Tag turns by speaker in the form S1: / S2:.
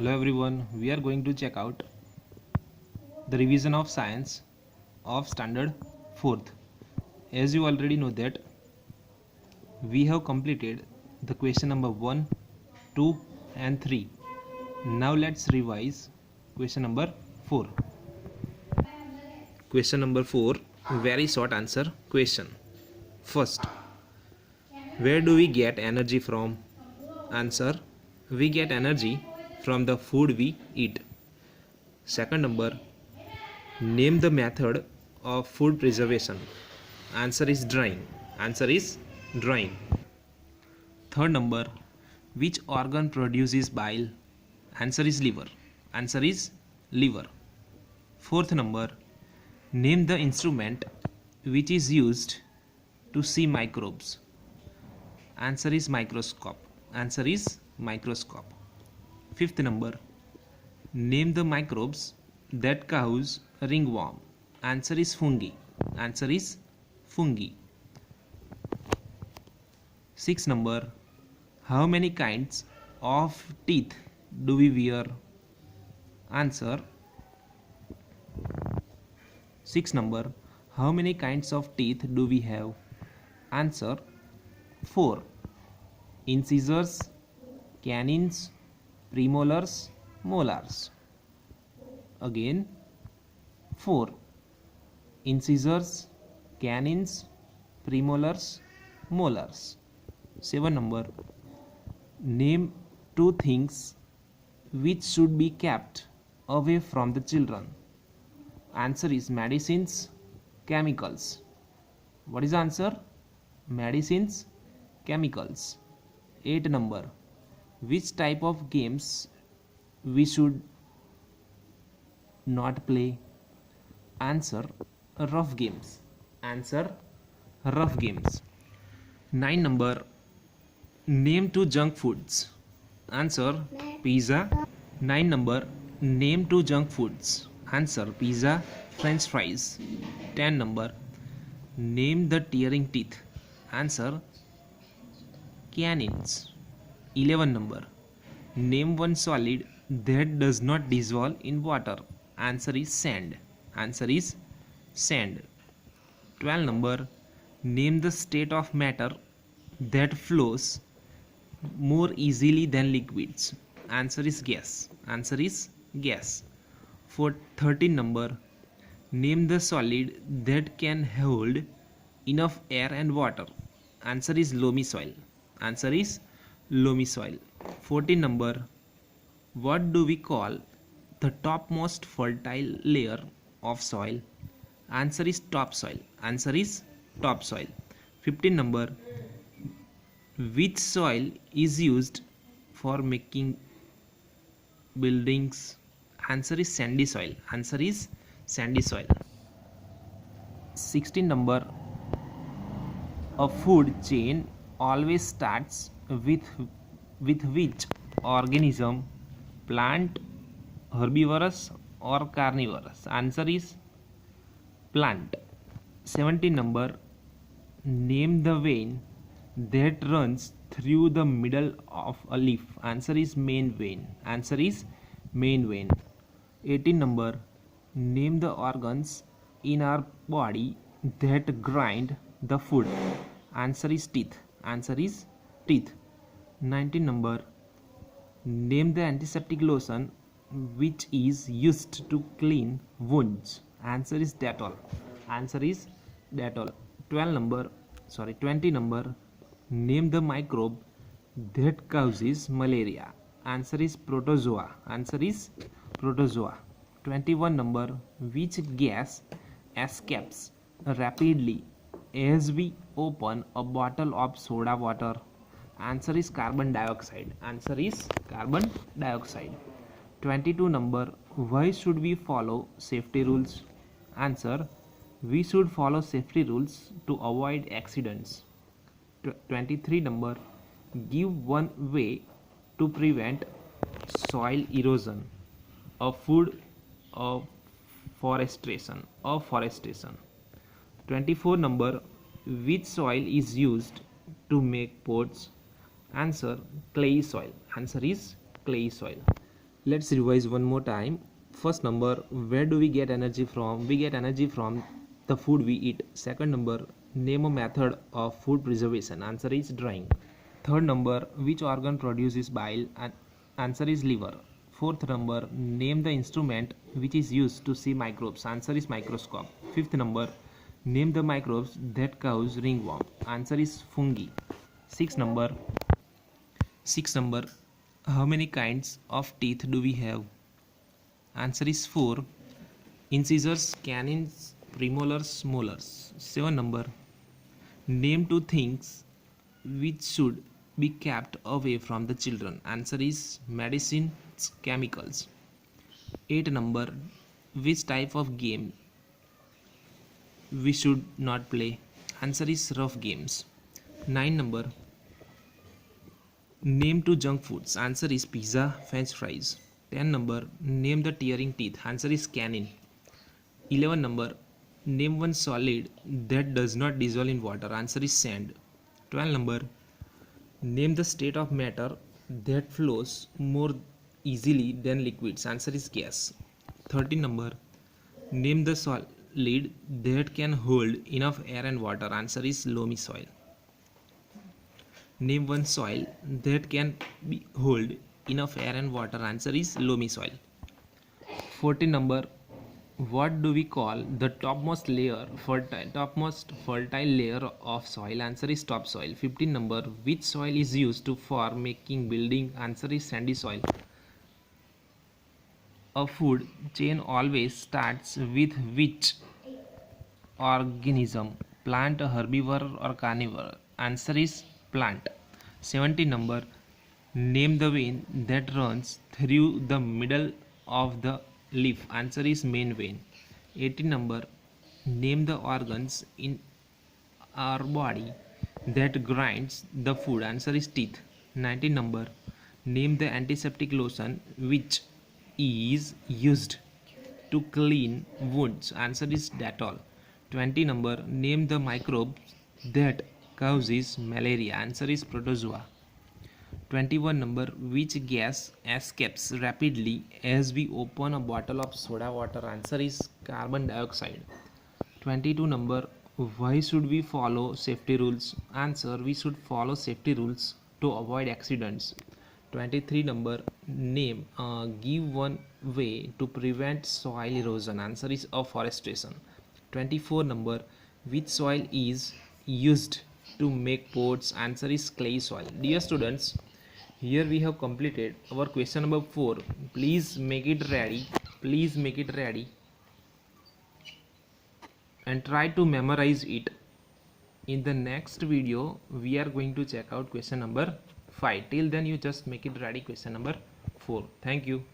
S1: Hello everyone, we are going to check out the revision of science of standard 4th. As you already know that we have completed the question number 1, 2 and 3. Now let's revise question number 4. Question number 4, very short answer question. First, where do we get energy from? Answer, we get energy from the food we eat. Second number, name the method of food preservation. Answer is drying. Answer is drying. Third number, which organ produces bile? Answer is liver. Answer is liver. Fourth number, name the instrument which is used to see microbes. Answer is microscope. Answer is microscope. Fifth number, name the microbes that cause ringworm. Answer is fungi. Answer is fungi. Sixth number, how many kinds of teeth do we wear? Answer. Sixth number, how many kinds of teeth do we have? Answer, 4. Incisors, canines, premolars, molars. Again, 4. Incisors, canines, premolars, molars. 7 number, name 2 things which should be kept away from the children. Answer is medicines, chemicals. What is the answer? Medicines, chemicals. 8 number, which type of games we should not play? Answer, rough games. Answer, rough games. 9 number, name 2 junk foods. Answer, pizza. 9 number, name 2 junk foods. Answer, pizza, french fries. 10 number, name the tearing teeth. Answer, canines. 11 number, name one solid that does not dissolve in water. Answer is sand. Answer is sand. 12 number, name the state of matter that flows more easily than liquids. Answer is gas. Answer is gas. For 13 number, name the solid that can hold enough air and water. Answer is loamy soil. Answer is loamy soil. 14 number, what do we call the topmost fertile layer of soil? Answer is topsoil. Answer is topsoil. 15 number, which soil is used for making buildings? Answer is sandy soil. Answer is sandy soil. 16 number, a food chain always starts with which organism? Plant, herbivorous or carnivorous? Answer is plant. 17 number, name the vein that runs through the middle of a leaf. Answer is main vein. Answer is main vein. 18 number, name the organs in our body that grind the food. Answer is teeth. Answer is teeth. 19 number, name the antiseptic lotion which is used to clean wounds. Answer is Dettol. Answer is Dettol. 20 number, name the microbe that causes malaria. Answer is protozoa. Answer is protozoa. 21 number, which gas escapes rapidly as we open a bottle of soda water? Answer is carbon dioxide. Answer is carbon dioxide. 22 number, why should we follow safety rules? Answer, we should follow safety rules to avoid accidents. 23 number, give one way to prevent soil erosion, a food, of forestation. 24 number, which soil is used to make pots? Answer, clay soil. Answer is clay soil. Let's revise one more time. First number, where do we get energy from? We get energy from the food we eat. Second number, name a method of food preservation. Answer is drying. Third number, which organ produces bile? And answer is liver. Fourth number, name the instrument which is used to see microbes. Answer is microscope. Fifth number, name the microbes that cause ringworm. Answer is fungi. Sixth number, Sixth number, how many kinds of teeth do we have? Answer is 4. Incisors, canines, premolars, molars. 7 number, name two things which should be kept away from the children. Answer is medicines, chemicals. 8 number, which type of game we should not play? Answer is rough games. 9 number, name two junk foods. Answer is pizza, french fries. 10 number, name the tearing teeth. Answer is canine. 11 number, name one solid that does not dissolve in water. Answer is sand. 12 number, name the state of matter that flows more easily than liquids. Answer is gas. 13 number, name the solid that can hold enough air and water. Answer is loamy soil. Name one soil that can hold enough air and water. Answer is loamy soil. 14 number, what do we call the topmost fertile layer of soil? Answer is topsoil. 15 number, which soil is used for making building? Answer is sandy soil. A food chain always starts with which organism? Plant, herbivore or carnivore? Answer is plant. 17 number, name the vein that runs through the middle of the leaf. Answer is main vein. 18 number, name the organs in our body that grinds the food. Answer is teeth. 19 number, name the antiseptic lotion which is used to clean wounds. Answer is Dettol. 20 number, name the microbes that causes malaria. Answer is protozoa. 21 number, which gas escapes rapidly as we open a bottle of soda water? Answer is carbon dioxide. 22 number, why should we follow safety rules? Answer, we should follow safety rules to avoid accidents. 23 number, give one way to prevent soil erosion. Answer is afforestation. 24 number, which soil is used to make pots? Answer is clay soil. Dear students, here we have completed our question number 4. Please make it ready and try to memorize it. In the next video we are going to check out question number 5. Till then you just make it ready question number 4. Thank you.